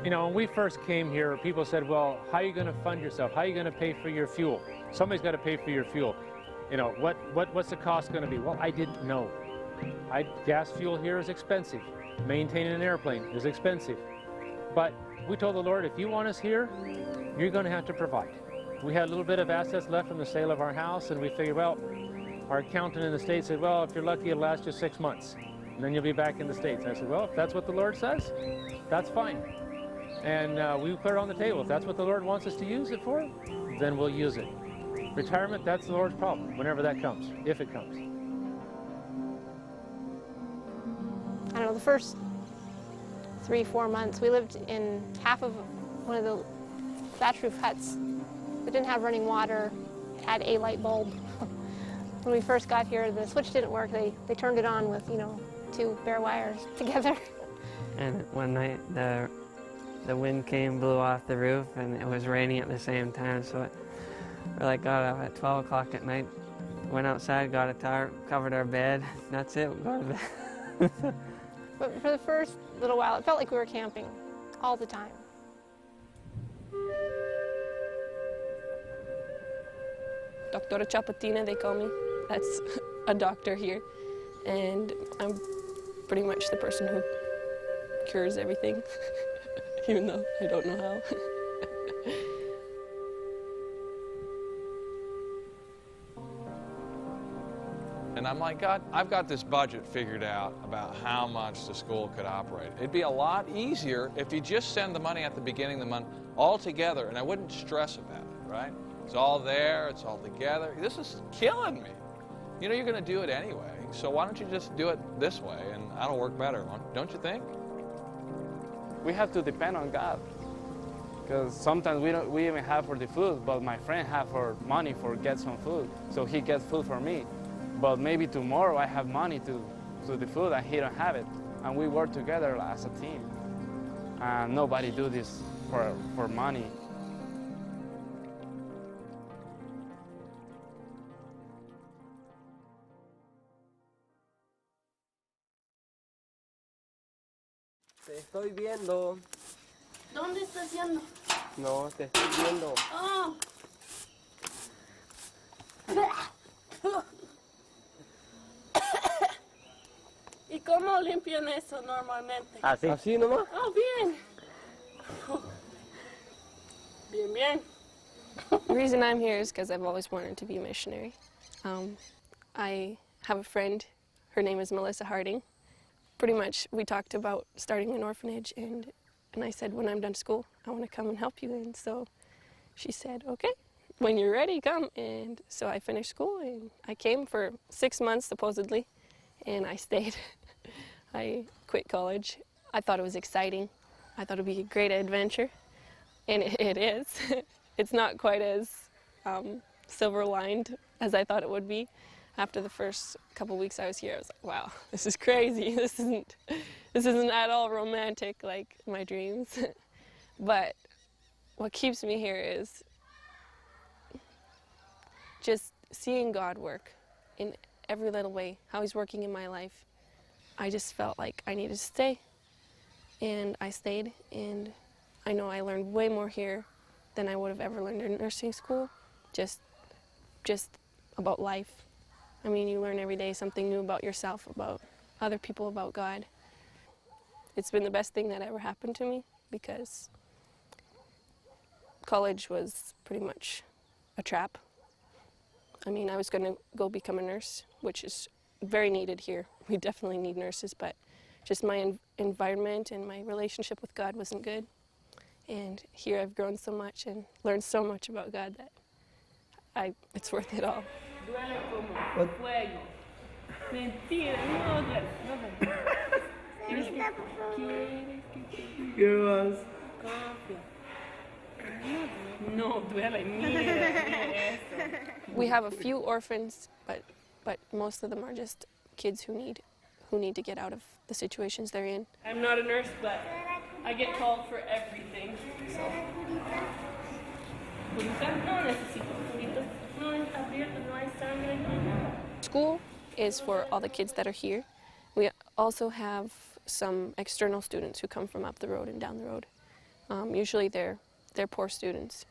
You know, when we first came here, people said, well, how are you going to fund yourself? How are you going to pay for your fuel? Somebody's got to pay for your fuel. You know, what's the cost going to be? Well, I didn't know. Gas fuel here is expensive. Maintaining an airplane is expensive. But we told the Lord, if you want us here, you're going to have to provide. We had a little bit of assets left from the sale of our house, and we figured, well, our accountant in the States said, well, if you're lucky, it'll last you 6 months, and then you'll be back in the States. And I said, well, if that's what the Lord says, that's fine. And we put it on the table. If that's what the Lord wants us to use it for, then we'll use it. Retirement, that's the Lord's problem, whenever that comes, if it comes. I don't know, the first 3-4 months, we lived in half of one of the thatch roof huts. We didn't have running water, had a light bulb. When we first got here, the switch didn't work. They turned it on with, 2 bare wires together. And one night, the wind came, blew off the roof, and it was raining at the same time, so we got up at 12 o'clock at night, went outside, got a tarp, covered our bed. That's it, we go to bed. But for the first little while, it felt like we were camping all the time. Doctora Chapatina, they call me. That's a doctor here. And I'm pretty much the person who cures everything, even though I don't know how. And I'm like, God, I've got this budget figured out about how much the school could operate. It'd be a lot easier if you just send the money at the beginning of the month all together, and I wouldn't stress about it, right? It's all there, it's all together. This is killing me. You know, you're going to do it anyway, so why don't you just do it this way, and that'll work better, don't you think? We have to depend on God, because sometimes we even have for the food, but my friend have for money for get some food, so he gets food for me. But maybe tomorrow I have money to the food and he don't have it, and we work together as a team. And nobody do this for money. Te estoy viendo. ¿Dónde estás yendo? No, te estoy viendo. Oh. ¿Y cómo limpian eso normalmente? Así. Así nomás. Oh, bien. Bien, bien. The reason I'm here is because I've always wanted to be a missionary. I have a friend, her name is Melissa Harding. Pretty much we talked about starting an orphanage, and I said, when I'm done school, I want to come and help you. And so she said, okay, when you're ready, come. And so I finished school, and I came for 6 months, supposedly, and I stayed. I quit college. I thought it was exciting. I thought it would be a great adventure, and it is. It's not quite as silver-lined as I thought it would be. After the first couple weeks I was here, I was like, wow, this is crazy. This isn't at all romantic like my dreams. But what keeps me here is just seeing God work in every little way, how He's working in my life. I just felt like I needed to stay, and I stayed, and I know I learned way more here than I would have ever learned in nursing school, just about life. I mean, you learn every day something new about yourself, about other people, about God. It's been the best thing that ever happened to me, because college was pretty much a trap. I mean, I was going to go become a nurse, which is very needed here. We definitely need nurses, but just my environment and my relationship with God wasn't good. And here I've grown so much and learned so much about God that it's worth it all. Duele como fuego. Mentira, no duele. ¿Qué más? No duele, mira eso. We have a few orphans, but most of them are just kids who need to get out of the situations they're in. I'm not a nurse, but I get called for everything. So. No necesito puritos. No es abierto, no hay sangre, no nada. School is for all the kids that are here. We also have some external students who come from up the road and down the road. Usually they're poor students.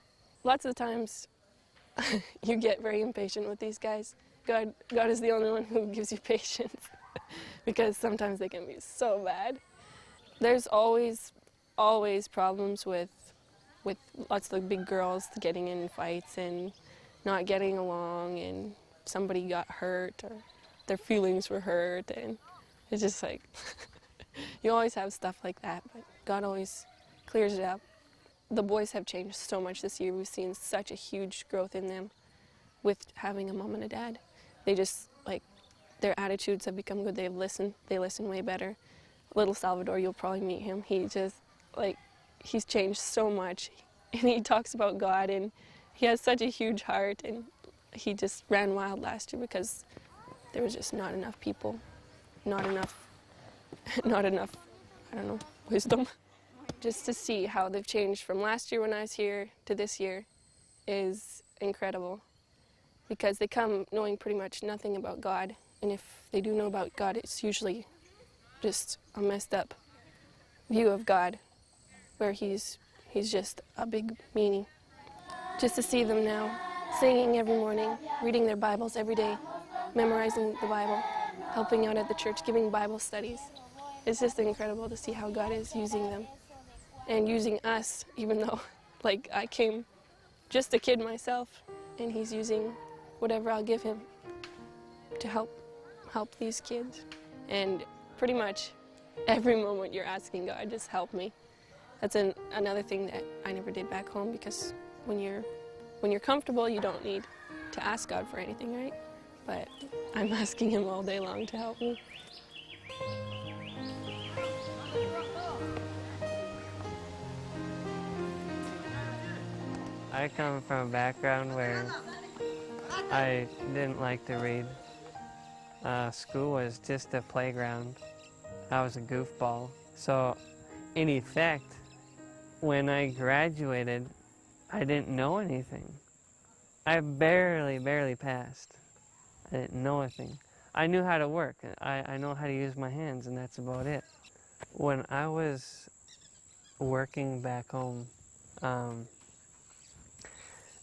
Lots of times you get very impatient with these guys. God is the only one who gives you patience because sometimes they can be so bad. There's always problems with lots of the big girls getting in fights and not getting along, and somebody got hurt or their feelings were hurt, and it's just like you always have stuff like that, but God always clears it up. The boys have changed so much this year. We've seen such a huge growth in them with having a mom and a dad. They just, like, their attitudes have become good. They listen way better. Little Salvador, you'll probably meet him. He just, like, he's changed so much. And he talks about God, and he has such a huge heart, and he just ran wild last year because there was just not enough people, not enough, I don't know, wisdom. Just to see how they've changed from last year when I was here to this year is incredible, because they come knowing pretty much nothing about God, and if they do know about God, it's usually just a messed up view of God, where he's just a big meanie. Just to see them now singing every morning, reading their Bibles every day, memorizing the Bible, helping out at the church, giving Bible studies. It's just incredible to see how God is using them and using us, even though, like, I came just a kid myself, and he's using whatever I'll give him to help these kids. And pretty much every moment you're asking God, just help me. That's another thing that I never did back home, because when you're comfortable, you don't need to ask God for anything, right? But I'm asking him all day long to help me. I come from a background where I didn't like to read. School was just a playground. I was a goofball. So, in effect, when I graduated, I didn't know anything. I barely passed. I didn't know anything. I knew how to work. I know how to use my hands, and that's about it. When I was working back home,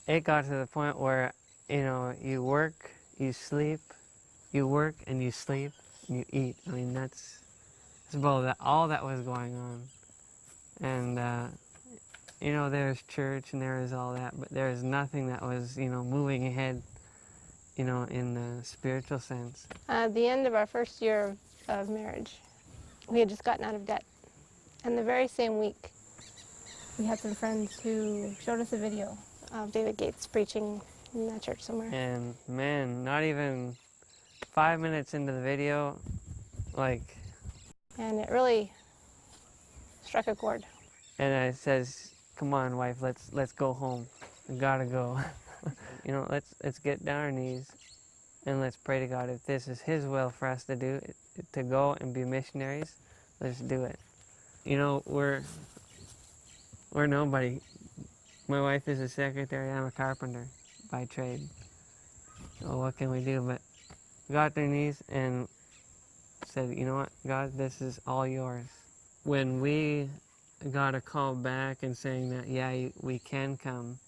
it got to the point where, you know, you work, you sleep, you work and you sleep, and you eat. I mean, that's about all that was going on. And, you know, there's church and there is all that, but there is nothing that was, you know, moving ahead, you know, in the spiritual sense. At the end of our first year of marriage, we had just gotten out of debt. And the very same week, we had some friends who showed us a video of David Gates preaching in that church somewhere. And man, not even 5 minutes into the video, like... And it really struck a chord. And I says, come on, wife, let's go home. We gotta go. You know, let's get down on our knees and let's pray to God. If this is his will for us to do, to go and be missionaries, let's do it. You know, we're nobody. My wife is a secretary, I'm a carpenter by trade. So what can we do? But we got on their knees and said, you know what, God, this is all yours. When we got a call back and saying that, yeah, we can come,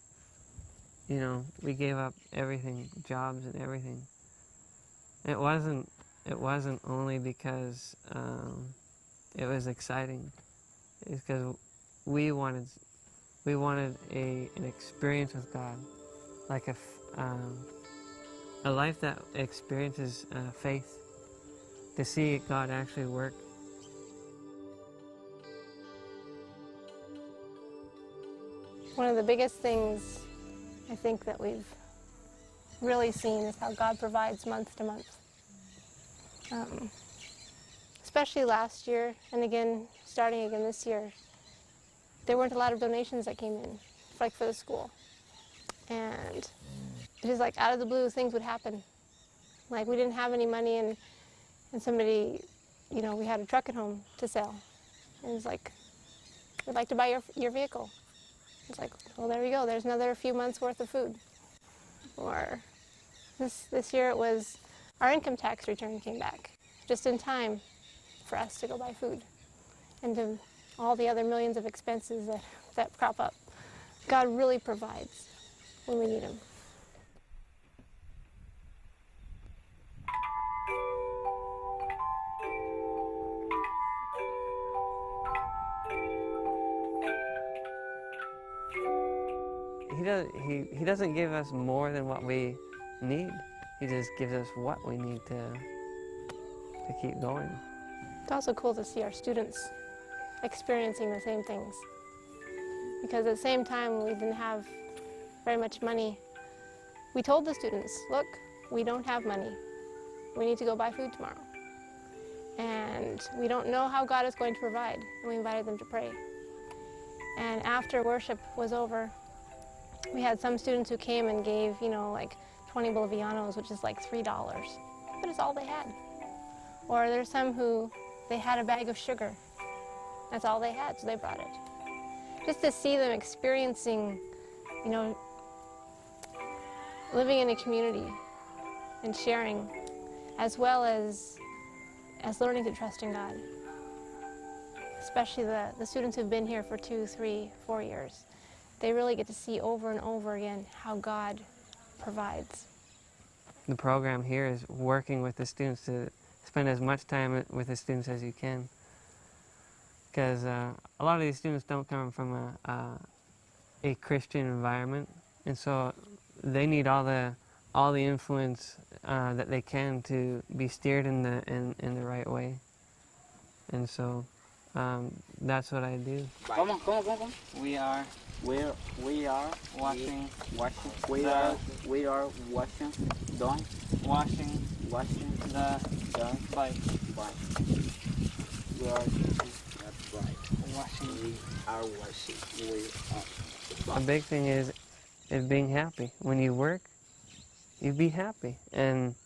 you know, we gave up everything, jobs and everything. It wasn't only because it was exciting. It's because we wanted an experience with God, like a life that experiences faith, to see God actually work. One of the biggest things I think that we've really seen is how God provides month to month. Especially last year, and again, starting again this year, there weren't a lot of donations that came in, like for the school. And it was like out of the blue, things would happen. Like we didn't have any money, and somebody, you know, we had a truck at home to sell. And it was like, we'd like to buy your vehicle. It's like, well, there we go. There's another few months worth of food. Or this year it was our income tax return came back just in time for us to go buy food. and to all the other millions of expenses that crop up. God really provides when we need Him. He doesn't give us more than what we need. He just gives us what we need to keep going. It's also cool to see our students experiencing the same things. Because at the same time we didn't have very much money, we told the students, look, we don't have money. We need to go buy food tomorrow. And we don't know how God is going to provide. And we invited them to pray. And after worship was over, we had some students who came and gave, like 20 bolivianos, which is like $3. But it's all they had. Or there's some who, they had a bag of sugar. That's all they had, so they brought it. Just to see them experiencing, living in a community and sharing, as well as learning to trust in God. Especially the students who've been here for 2, 3, 4 years. They really get to see over and over again how God provides. The program here is working with the students to spend as much time with the students as you can. Because a lot of these students don't come from a Christian environment, and so they need all the influence that they can to be steered in the right way. And so that's what I do. We are washing the bike. We are washing. The big thing is being happy. When you work, you be happy, and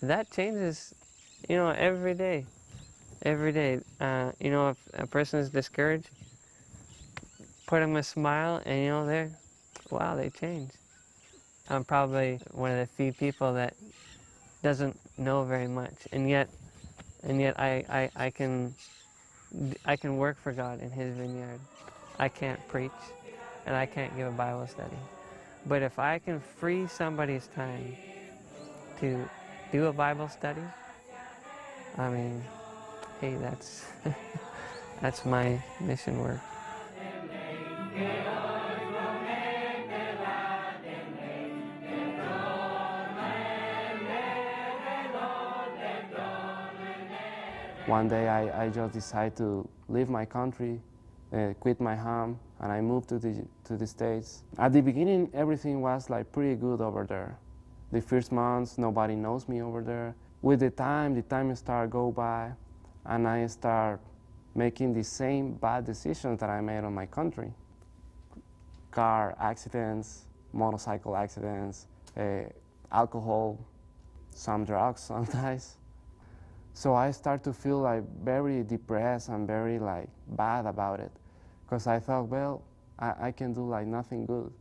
that changes, every day. Every day, if a person is discouraged, put them a smile, and they change. I'm probably one of the few people that doesn't know very much, and yet I can work for God in His vineyard. I can't preach, and I can't give a Bible study, but if I can free somebody's time to do a Bible study, hey, that's my mission work. One day I just decided to leave my country, quit my home, and I moved to the States. At the beginning, everything was like pretty good over there. The first months, nobody knows me over there. With the time started go by, and I start making the same bad decisions that I made on my country. Car accidents, motorcycle accidents, alcohol, some drugs sometimes. So I start to feel like very depressed and very bad about it, because I thought, well, I can do nothing good.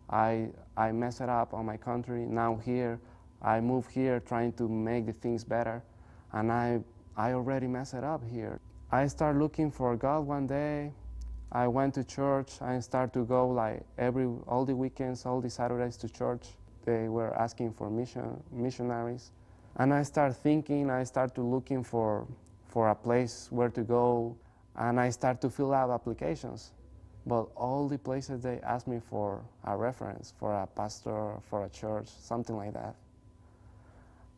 I mess it up on my country. Now here, I move here trying to make the things better, and I already mess it up here. I start looking for God one day. I went to church. I start to go all the weekends, all the Saturdays to church. They were asking for missionaries. And I start thinking, I start to looking for a place where to go, and I start to fill out applications. But all the places they ask me for a reference, for a pastor, for a church, something like that.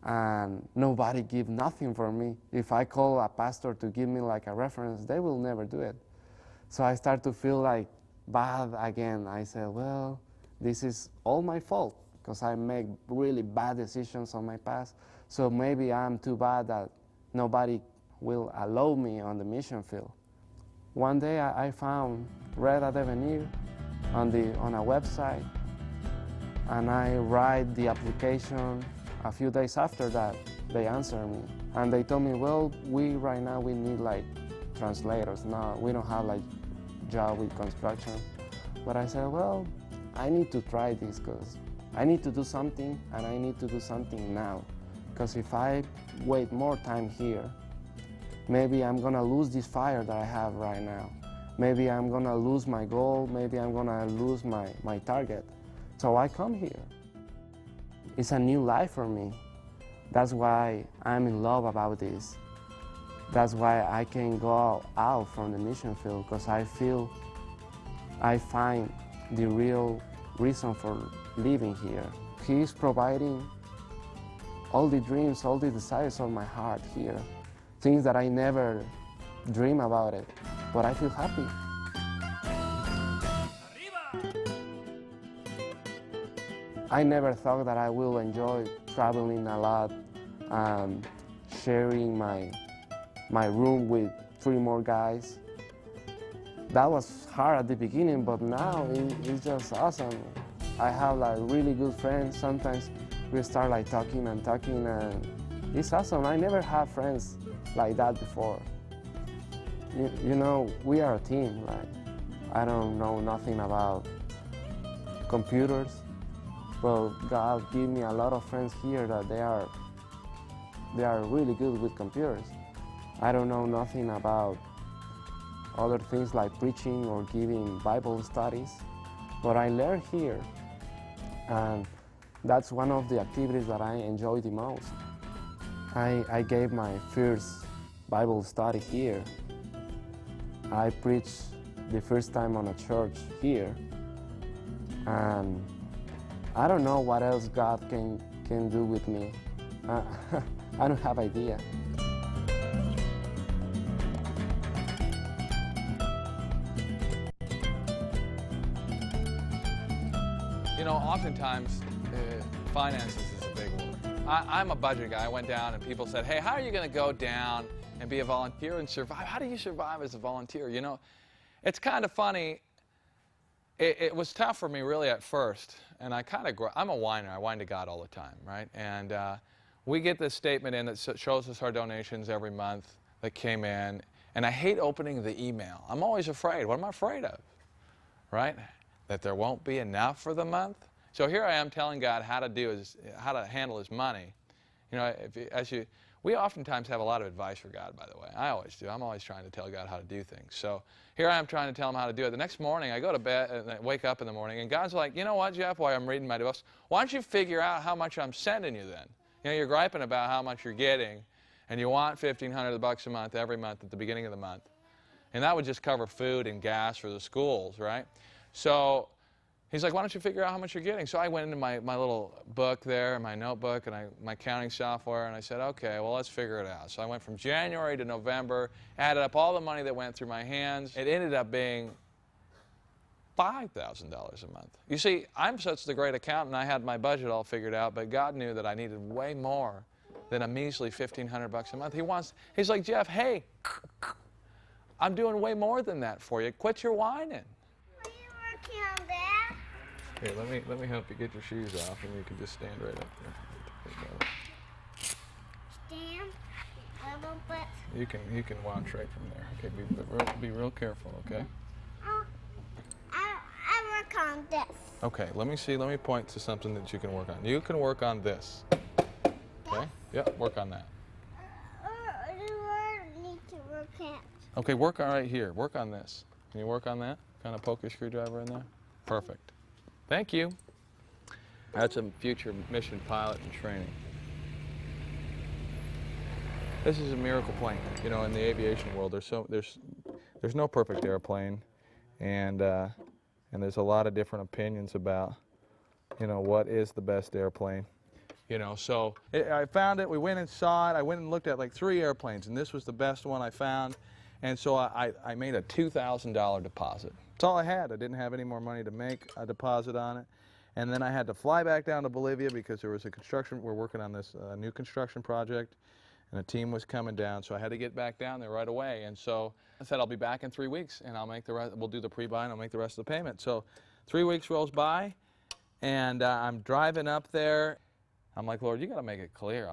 And nobody give nothing for me. If I call a pastor to give me a reference, they will never do it. So I start to feel bad again. I said, well, this is all my fault, because I make really bad decisions on my past. So maybe I'm too bad that nobody will allow me on the mission field. One day I found Red at Avenir on a website, and I write the application. A few days after that, they answered me, and they told me, well, right now we need translators. No, we don't have job with construction. But I said, well, I need to try this, because I need to do something, and I need to do something now. Because if I wait more time here, maybe I'm gonna lose this fire that I have right now. Maybe I'm gonna lose my goal, maybe I'm gonna lose my target. So I come here. It's a new life for me. That's why I'm in love about this. That's why I can go out from the mission field, because I feel I find the real reason for living here. He's providing all the dreams, all the desires of my heart here. Things that I never dream about it, but I feel happy. I never thought that I will enjoy traveling a lot, sharing my room with 3 more guys. That was hard at the beginning, but now it's just awesome. I have like really good friends. Sometimes we start like talking, and it's awesome. I never had friends like that before. You know, we are a team. Like, I don't know nothing about computers, but God gave me a lot of friends here that they are really good with computers. I don't know nothing about other things like preaching or giving Bible studies, but I learned here, and that's one of the activities that I enjoy the most. I gave my first Bible study here. I preached the first time on a church here, and I don't know what else God can do with me. I don't have idea. You know, oftentimes, finances is a big one. I'm a budget guy. I went down and people said, hey, how are you going to go down and be a volunteer and survive? How do you survive as a volunteer? You know, it's kind of funny. It was tough for me really at first. And I'm a whiner. I whine to God all the time, right? And we get this statement in that shows us our donations every month that came in. And I hate opening the email. I'm always afraid. What am I afraid of? Right? That there won't be enough for the month. So here I am telling God how to handle His money. You know, we oftentimes have a lot of advice for God, by the way. I always do. I'm always trying to tell God how to do things. So here I am trying to tell Him how to do it. The next morning, I go to bed and I wake up in the morning, and God's like, you know what, Jeff, while I'm reading my devotion, why don't you figure out how much I'm sending you then? You know, you're griping about how much you're getting, and you want $1,500 a month every month at the beginning of the month. And that would just cover food and gas for the schools, right? So He's like, why don't you figure out how much you're getting? So I went into my little book there, my notebook, and my counting software, and I said, okay, well, let's figure it out. So I went from January to November, added up all the money that went through my hands. It ended up being $5,000 a month. You see, I'm such the great accountant, I had my budget all figured out, but God knew that I needed way more than a measly $1,500 a month. He's like, Jeff, hey, I'm doing way more than that for you. Quit your whining. Are you working on that? Here, let me help you get your shoes off, and you can just stand right up there. Stand a little bit. You can watch right from there. Okay, be real careful, okay? Oh, I work on this. Okay, let me point to something that you can work on. You can work on this. Okay? Yeah, work on that. Do I need to work on? Okay, work on right here. Work on this. Can you work on that? Kind of poke your screwdriver in there? Perfect. Thank you. That's a future mission pilot in training. This is a miracle plane. You know, in the aviation world, there's no perfect airplane, and there's a lot of different opinions about, you know, what is the best airplane. You know, so I found it. We went and saw it. I went and looked at like 3 airplanes, and this was the best one I found. And so I made a $2,000 deposit. That's all I had. I didn't have any more money to make a deposit on it. And then I had to fly back down to Bolivia because there was a construction. We're working on this new construction project, and a team was coming down. So I had to get back down there right away. And so I said, I'll be back in 3 weeks, and I'll make the rest. We'll do the pre-buy, and I'll make the rest of the payment. So 3 weeks rolls by, and I'm driving up there. I'm like, Lord, you got to make it clear.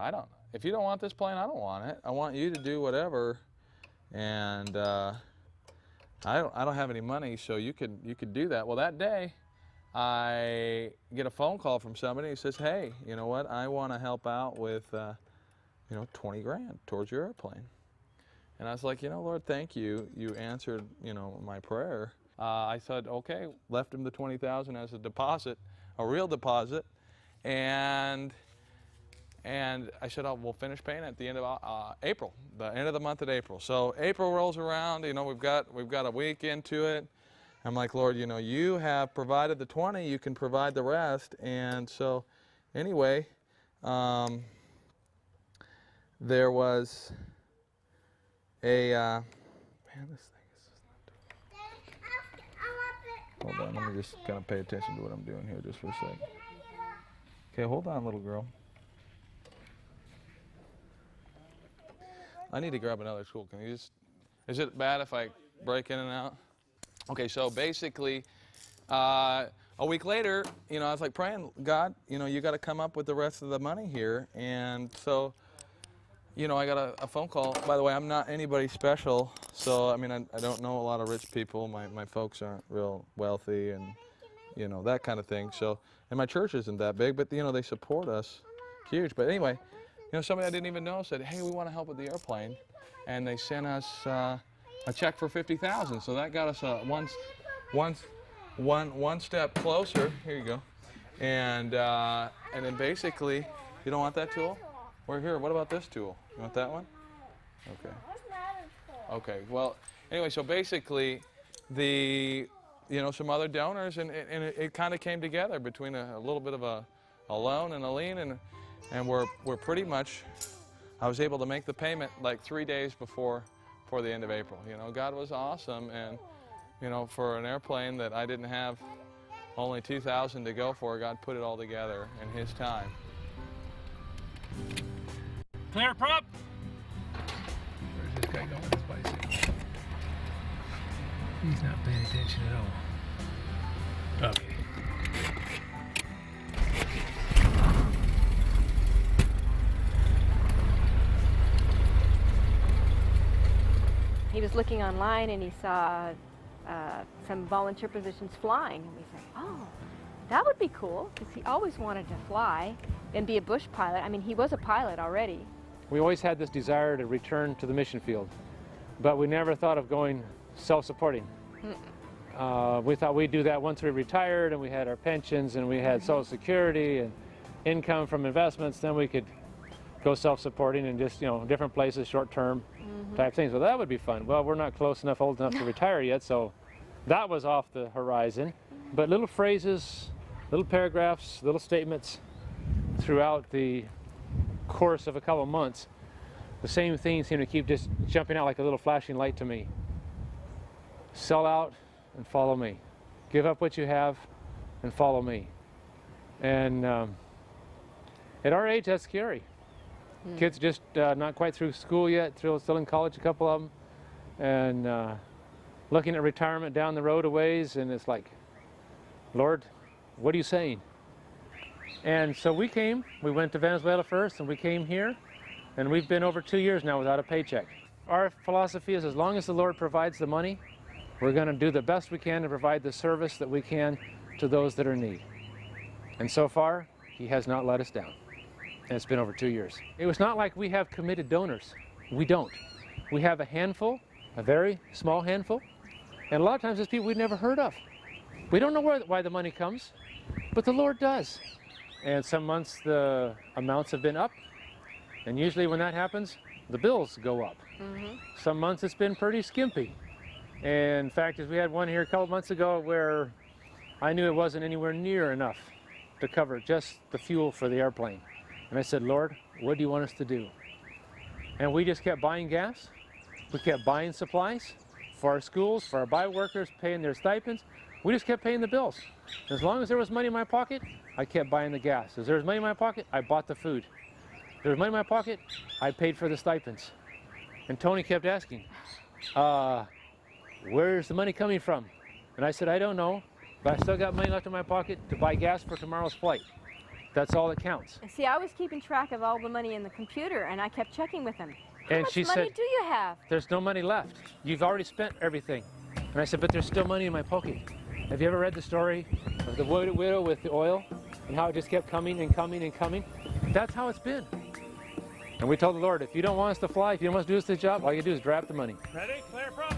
If you don't want this plane, I don't want it. I want you to do whatever. And I don't have any money, so you could do that. Well, that day, I get a phone call from somebody who says, hey, you know what? I want to help out with, 20 grand towards your airplane. And I was like, you know, Lord, thank you. You answered, you know, my prayer. I said, okay, left him the $20,000 as a deposit, a real deposit, and I said, we'll finish paying at the end of April, the end of the month of April. So April rolls around, you know, we've got a week into it. I'm like, Lord, you know, you have provided the 20, you can provide the rest. And so, anyway, there was a man, this thing is just not doing. Hold on, let me just kind of pay attention to what I'm doing here just for a second. Okay, hold on, little girl. I need to grab another tool. Can you just, is it bad if I break in and out? Okay, so basically, a week later, you know, I was like praying, God, you know, you got to come up with the rest of the money here. And so, you know, I got a phone call. By the way, I'm not anybody special. So, I mean, I don't know a lot of rich people. My folks aren't real wealthy and, you know, that kind of thing. So, and my church isn't that big, but, you know, they support us huge. But anyway, you know, somebody I didn't even know said, hey, we want to help with the airplane. And they sent us a check for $50,000. So that got us one step closer. Here you go. And then basically, you don't want that tool? We're here. What about this tool? You want that one? Okay. Okay. Well, anyway, so basically, you know, some other donors, and it kind of came together between a little bit of a loan and a lien, and we're pretty much. I was able to make the payment like 3 days before the end of April. You know, God was awesome, and you know, for an airplane that I didn't have only $2,000 to go for, God put it all together in His time. Clear prop. Where's this guy going with his bicycle? He's not paying attention at all. Okay. He was looking online and he saw some volunteer positions flying, and we said, oh, that would be cool, because he always wanted to fly and be a bush pilot. I mean, he was a pilot already. We always had this desire to return to the mission field, but we never thought of going self-supporting. We thought we'd do that once we retired and we had our pensions and we had Social Security and income from investments, then we could go self-supporting and just, you know, different places, short-term type things. Well, that would be fun. Well, we're not close enough, old enough to retire yet, so that was off the horizon. But little phrases, little paragraphs, little statements throughout the course of a couple of months, the same things seem to keep just jumping out like a little flashing light to me. Sell out and follow me. Give up what you have and follow me. And at our age, that's scary. Kids just not quite through school yet, still in college, a couple of them, and looking at retirement down the road a ways, and it's like, Lord, what are you saying? And so we went to Venezuela first, and we came here, and we've been over 2 years now without a paycheck. Our philosophy is, as long as the Lord provides the money, we're going to do the best we can to provide the service that we can to those that are in need. And so far, He has not let us down. And it's been over 2 years. It was not like we have committed donors. We don't. We have a handful, a very small handful, and a lot of times it's people we've never heard of. We don't know why the money comes, but the Lord does. And some months the amounts have been up, and usually when that happens, the bills go up. Some months it's been pretty skimpy. And in fact, as we had one here a couple months ago where I knew it wasn't anywhere near enough to cover just the fuel for the airplane. And I said, Lord, what do you want us to do? And we just kept buying gas. We kept buying supplies for our schools, for our bio workers, paying their stipends. We just kept paying the bills. As long as there was money in my pocket, I kept buying the gas. As there was money in my pocket, I bought the food. If there was money in my pocket, I paid for the stipends. And Tony kept asking, where's the money coming from? And I said, I don't know, but I still got money left in my pocket to buy gas for tomorrow's flight. That's all that counts. See, I was keeping track of all the money in the computer, and I kept checking with him. How And much she money said, do you have? there's no money left. You've already spent everything. And I said, but there's still money in my pocket. Have you ever read the story of the widow with the oil and how it just kept coming and coming and coming? That's how it's been. And we told the Lord, if you don't want us to fly, if you don't want us to do this job, all you do is drop the money. Ready? Clear front.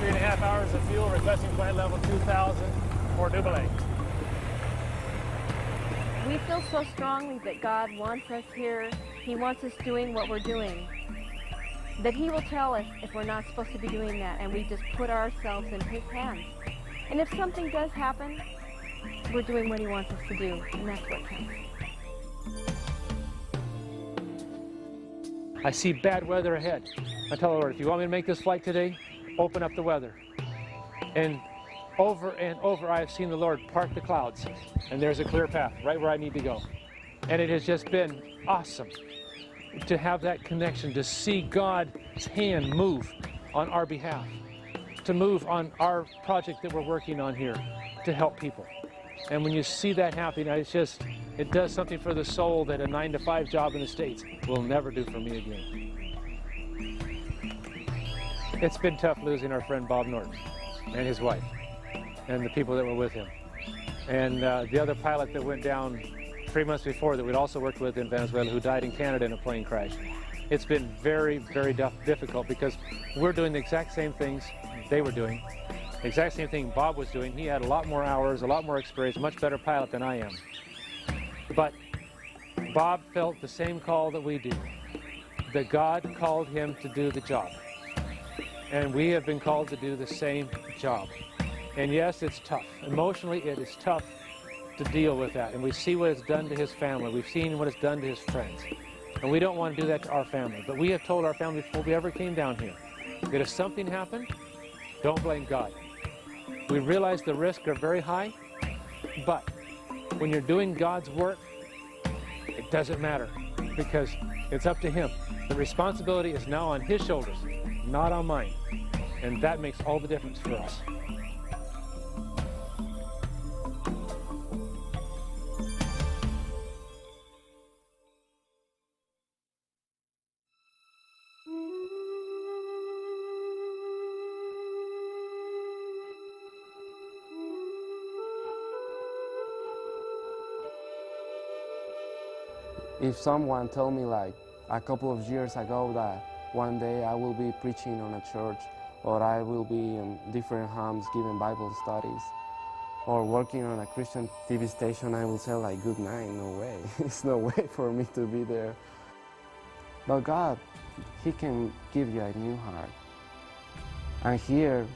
3.5 hours of fuel, requesting flight level 2000 for Dumoulin. We feel so strongly that God wants us here. He wants us doing what we're doing. That He will tell us if we're not supposed to be doing that, and we just put ourselves in His hands. And if something does happen, we're doing what He wants us to do, and that's what counts. I see bad weather ahead. I tell the Lord, if you want me to make this flight today, open up the weather. And over I have seen the Lord part the clouds, and there's a clear path right where I need to go. And it has just been awesome to have that connection, to see God's hand move on our behalf, to move on our project that we're working on here to help people. And when you see that happening, it does something for the soul that a 9-to-5 job in the States will never do for me again. It's been tough losing our friend Bob Norton and his wife and the people that were with him. And the other pilot that went down 3 months before that we'd also worked with in Venezuela, who died in Canada in a plane crash. It's been very, very difficult because we're doing the exact same things they were doing, the exact same thing Bob was doing. He had a lot more hours, a lot more experience, a much better pilot than I am. But Bob felt the same call that we do, that God called him to do the job. And we have been called to do the same job. And yes, it's tough. Emotionally, it is tough to deal with that. And we see what it's done to his family. We've seen what it's done to his friends. And we don't want to do that to our family. But we have told our family before we ever came down here that if something happened, don't blame God. We realize the risks are very high, but when you're doing God's work, it doesn't matter because it's up to Him. The responsibility is now on His shoulders, not on mine. And that makes all the difference for us. If someone told me like a couple of years ago that one day I will be preaching on a church, or I will be in different homes giving Bible studies, or working on a Christian TV station, I will say like, good night, no way. It's no way for me to be there. But God, He can give you a new heart. And here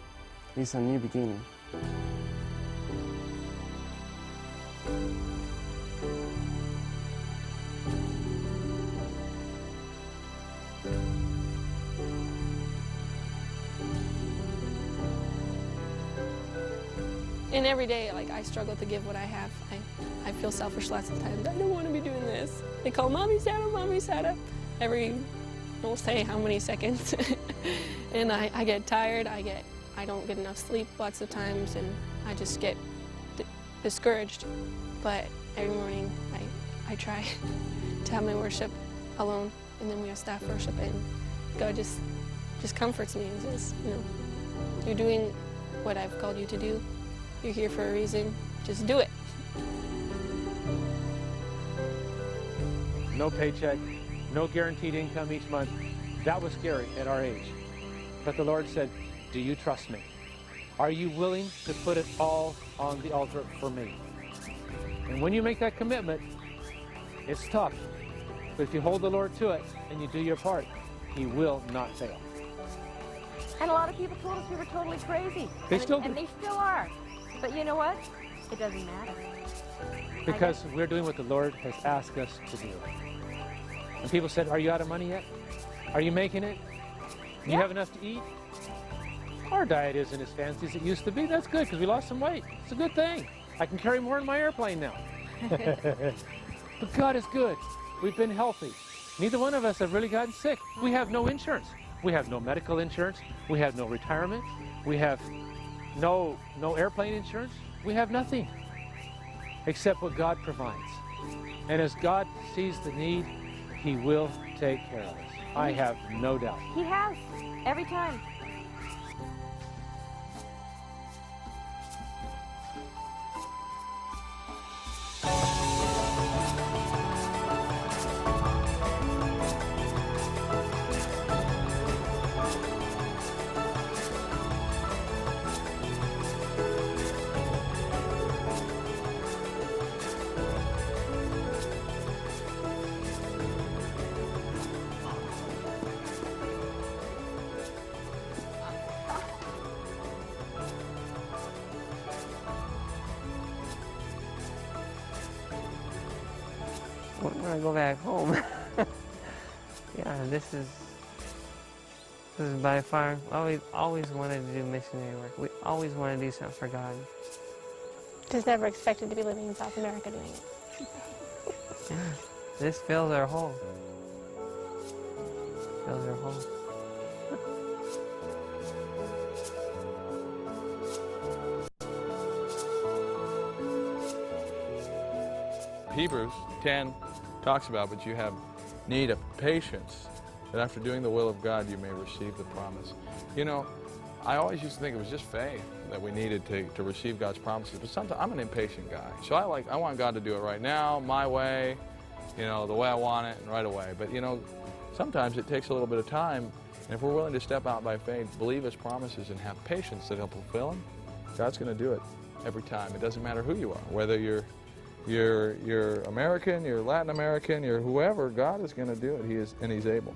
is a new beginning. And every day, like, I struggle to give what I have. I feel selfish lots of times. I don't want to be doing this. They call Mommy Sarah, every, don't say how many seconds. And I get tired, I don't get enough sleep lots of times, and I just get discouraged. But every morning, I try to have my worship alone, and then we have staff worship, and God just comforts me and says, you know, you're doing what I've called you to do. You're here for a reason. Just do it. No paycheck, no guaranteed income each month. That was scary at our age. But the Lord said, do you trust me? Are you willing to put it all on the altar for me? And when you make that commitment, it's tough. But if you hold the Lord to it and you do your part, He will not fail. And a lot of people told us we were totally crazy. They still do. And they still are. But you know what? It doesn't matter. Because we're doing what the Lord has asked us to do. And people said, are you out of money yet? Are you making it? Do you have enough to eat? Our diet isn't as fancy as it used to be. That's good because we lost some weight. It's a good thing. I can carry more in my airplane now. But God is good. We've been healthy. Neither one of us have really gotten sick. We have no insurance. We have no medical insurance. We have no retirement. We have no airplane insurance. We have nothing except what God provides. And as God sees the need, He will take care of us. I have no doubt. He has, every time. when I go back home. Yeah, this is by far, always wanted to do missionary work. We always wanted to do something for God. Just never expected to be living in South America doing it. Yeah, this fills our hole. Fills our hole. Hebrews 10 talks about, but you have need of patience, that after doing the will of God you may receive the promise. You know, I always used to think it was just faith that we needed to receive God's promises, but sometimes I'm an impatient guy. So I want God to do it right now, my way, you know, the way I want it, and right away. But you know, sometimes it takes a little bit of time, and if we're willing to step out by faith, believe His promises, and have patience that He'll fulfill them, God's going to do it every time. It doesn't matter who you are, whether you're American, you're Latin American, you're whoever, God is going to do it. He's able.